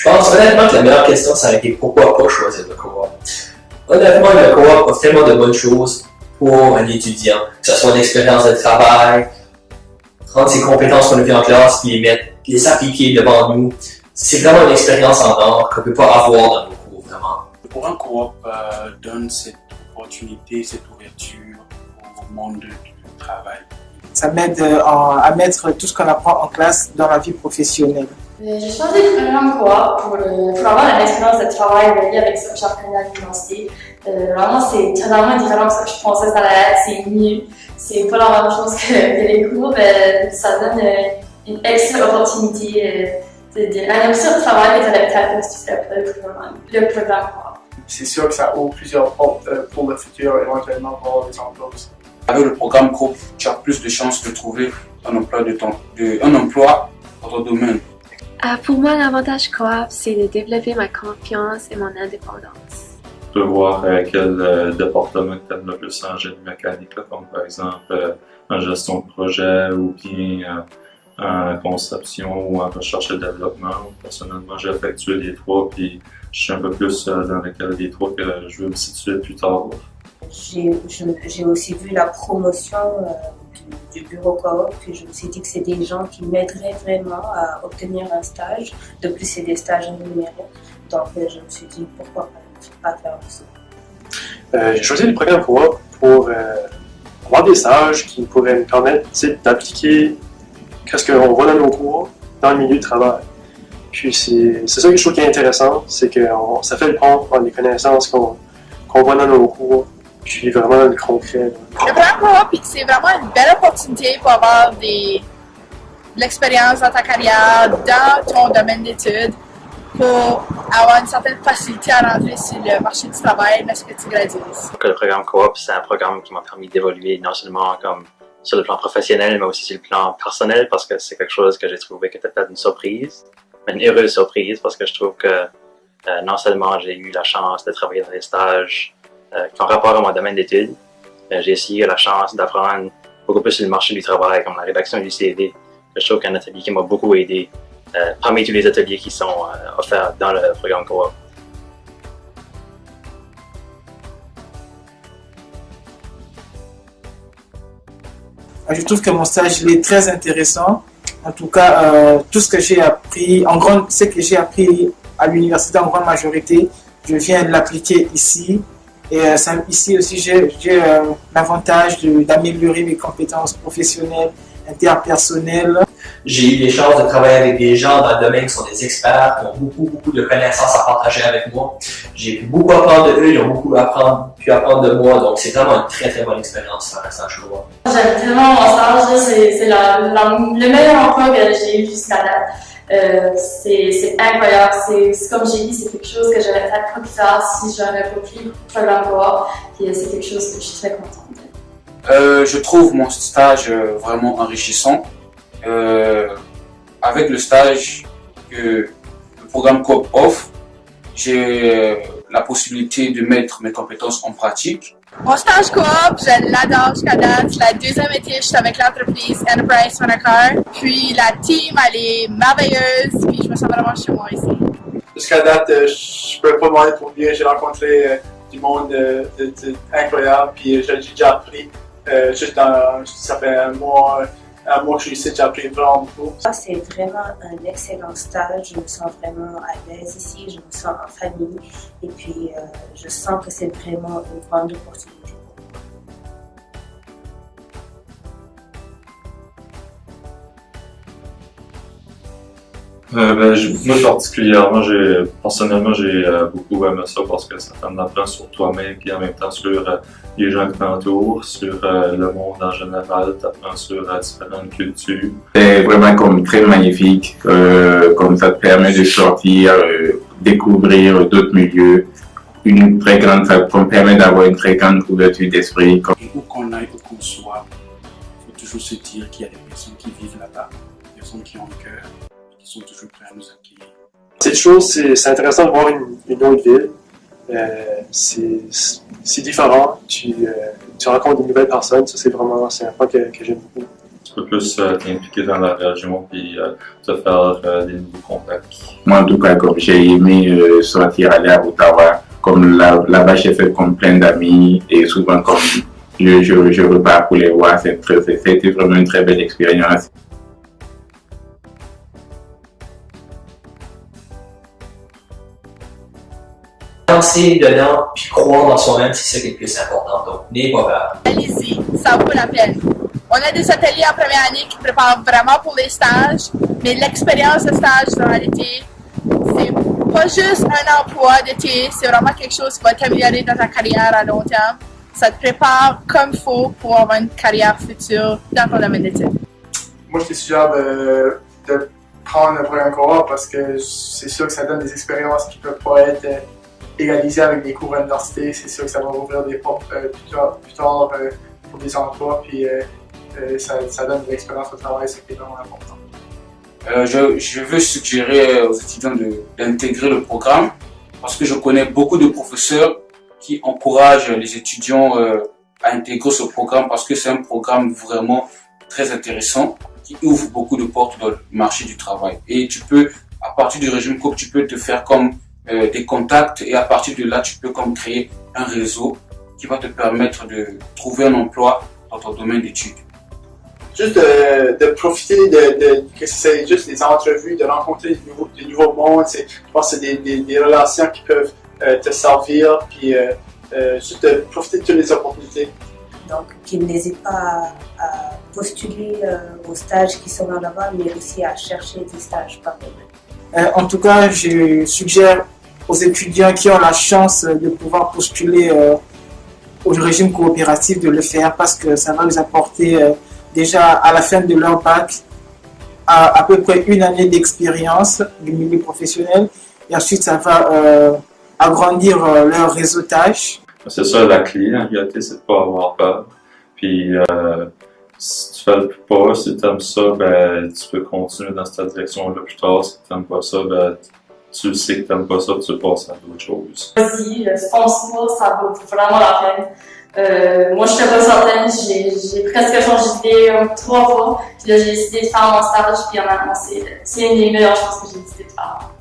Je pense honnêtement que la meilleure question, ça aurait été pourquoi pas choisir le co-op. Honnêtement, le co-op offre tellement de bonnes choses pour un étudiant, que ce soit une expérience de travail, prendre ses compétences qu'on a vues en classe, puis les appliquer devant nous. C'est vraiment une expérience en or qu'on ne peut pas avoir dans nos cours, vraiment. Le programme co-op donne cette opportunité, cette ouverture au monde du travail. Ça m'aide à mettre tout ce qu'on apprend en classe dans la vie professionnelle. J'ai choisi le programme coop pour avoir une expérience de travail reliée avec ce que j'apprenais à l'université. Vraiment, c'est totalement différent de ce que je pensais que ça allait être. C'est mieux. C'est pas la même chose que les cours. Ça donne une excellente opportunité un option de travail que tu n'avais peut-être pas si tu fais pas le programme coop. C'est sûr que ça ouvre plusieurs portes pour le futur, éventuellement pour avoir des emplois aussi. Avec le programme coop, tu as plus de chances de trouver un emploi dans ton domaine. Pour moi, l'avantage coop, c'est de développer ma confiance et mon indépendance. Tu peux voir quel département tu aimes le plus en génie mécanique, là, comme par exemple en gestion de projet ou bien en conception ou en recherche et développement. Personnellement, j'ai effectué les trois, puis je suis un peu plus dans lequel des trois que je veux me situer plus tard. J'ai aussi vu la promotion du bureau coop, puis je me suis dit que c'est des gens qui m'aideraient vraiment à obtenir un stage. De plus, c'est des stages rémunérés. Donc, je me suis dit pourquoi pas faire aussi. J'ai choisi le programme coop pour avoir des stages qui pourraient me permettre d'appliquer ce qu'on voit dans nos cours dans le milieu du travail. Puis c'est ça que je trouve qui est intéressant, c'est que ça fait le pont entre les connaissances qu'on voit dans nos cours, puis vraiment le concret. Le programme coop, c'est vraiment une belle opportunité pour avoir de l'expérience dans ta carrière, dans ton domaine d'études, pour avoir une certaine facilité à rentrer sur le marché du travail lorsque tu gradues. Le programme coop, c'est un programme qui m'a permis d'évoluer non seulement comme sur le plan professionnel, mais aussi sur le plan personnel, parce que c'est quelque chose que j'ai trouvé qui était peut-être une surprise, mais une heureuse surprise, parce que je trouve que non seulement j'ai eu la chance de travailler dans des stages qui ont rapport à mon domaine d'études, j'ai aussi eu la chance d'apprendre beaucoup plus sur le marché du travail, comme la rédaction du CV, que je trouve qu'un atelier qui m'a beaucoup aidé parmi tous les ateliers qui sont offerts dans le programme coop. Je trouve que mon stage il est très intéressant. En tout cas, tout ce que j'ai appris, ce que j'ai appris à l'université en grande majorité, je viens de l'appliquer ici. Et ici aussi, j'ai l'avantage d'améliorer mes compétences professionnelles, interpersonnelles. J'ai eu les chances de travailler avec des gens dans le domaine qui sont des experts, qui ont beaucoup de connaissances à partager avec moi. J'ai pu beaucoup apprendre de eux, ils ont beaucoup pu apprendre de moi, donc c'est vraiment une très bonne expérience faire un stage coop. J'aime tellement mon stage, c'est le meilleur emploi que j'ai eu jusqu'à date. C'est incroyable, c'est comme j'ai dit, c'est quelque chose que j'aurais peut-être pas pu faire si j'aurais pas pris le programme coop, puis c'est quelque chose que je suis très contente de. Je trouve mon stage vraiment enrichissant. Avec le stage que le programme coop offre, j'ai la possibilité de mettre mes compétences en pratique. Mon stage coop, je l'adore jusqu'à date. C'est la deuxième été, je suis avec l'entreprise Enterprise Monacar. Puis la team, elle est merveilleuse, puis je me sens vraiment chez moi ici. Jusqu'à date, je peux pas demander pour bien. J'ai rencontré du monde incroyable, puis j'ai déjà appris. Ça fait un mois que je suis ici, j'ai appris vraiment beaucoup. C'est vraiment un excellent stage. Je me sens vraiment à l'aise ici, je me sens en famille. Et puis, je sens que c'est vraiment une grande opportunité. Moi particulièrement, personnellement, j'ai beaucoup aimé ça parce que ça t'en apprend sur toi-même et en même temps sur les gens qui t'entourent, sur le monde en général, t'apprends sur différentes cultures. C'est vraiment comme très magnifique, comme ça te permet de sortir, découvrir d'autres milieux, ça te permet d'avoir une très grande ouverture d'esprit. Et où qu'on aille, où qu'on soit, il faut toujours se dire qu'il y a des personnes qui vivent là-bas, des personnes qui ont le cœur. Sont toujours prêts à nous accueillir. Cette chose, c'est intéressant de voir une autre ville. C'est différent. Tu rencontres de nouvelles personnes. Ça, c'est un point que j'aime beaucoup. tu peux plus t'impliquer dans la région puis te faire des nouveaux contacts. Moi, en tout cas, comme j'ai aimé sortir, aller à Ottawa, comme là-bas, j'ai fait comme plein d'amis et souvent, comme je repars pour les voir, c'était vraiment une très belle expérience. Lancer dedans puis croire dans soi-même, c'est ça qui est le plus important. Donc, n'ayez pas peur. Allez-y, ça vaut la peine. On a des ateliers en première année qui préparent vraiment pour les stages, mais l'expérience de stage dans l'été, c'est pas juste un emploi d'été, c'est vraiment quelque chose qui va t'améliorer dans ta carrière à long terme. Ça te prépare comme il faut pour avoir une carrière future dans ton domaine d'études. Moi, je te suggère de prendre le programme Coop parce que c'est sûr que ça donne des expériences qui ne peuvent pas être égalisées avec des cours à l'université. C'est sûr que ça va ouvrir des portes plus tard pour des emplois, puis ça donne de l'expérience au travail, c'est vraiment important. Je veux suggérer aux étudiants d'intégrer le programme parce que je connais beaucoup de professeurs qui encouragent les étudiants à intégrer ce programme parce que c'est un programme vraiment très intéressant qui ouvre beaucoup de portes dans le marché du travail. Et tu peux, à partir du régime Coop, tu peux te faire comme des contacts et à partir de là, tu peux comme créer un réseau qui va te permettre de trouver un emploi dans ton domaine d'études. Juste de profiter que c'est juste des entrevues, de rencontrer du nouveau monde. Je pense que c'est des relations qui peuvent te servir, puis juste de profiter de toutes les opportunités. Donc, qu'ils n'hésitent pas à postuler aux stages qui sont là-bas, mais aussi à chercher des stages par eux-mêmes. En tout cas, je suggère aux étudiants qui ont la chance de pouvoir postuler au régime coopératif de le faire parce que ça va les apporter déjà à la fin de leur bac à peu près une année d'expérience du milieu professionnel et ensuite ça va agrandir leur réseautage. C'est ça la clé en réalité, c'est de ne pas avoir peur. Puis si tu fais le pas, si tu aimes ça, ben, tu peux continuer dans cette direction-là plus tard. Si tu n'aimes pas ça, ben, tu sais que tu n'aimes pas ça, tu passes à d'autres choses. Vas-y, fonce-moi, ça vaut vraiment la peine. Moi, je n'étais pas certaine, j'ai presque changé d'idée 3 fois. Puis là, j'ai décidé de faire mon stage, puis maintenant, c'est une des meilleures choses que j'ai décidé de faire.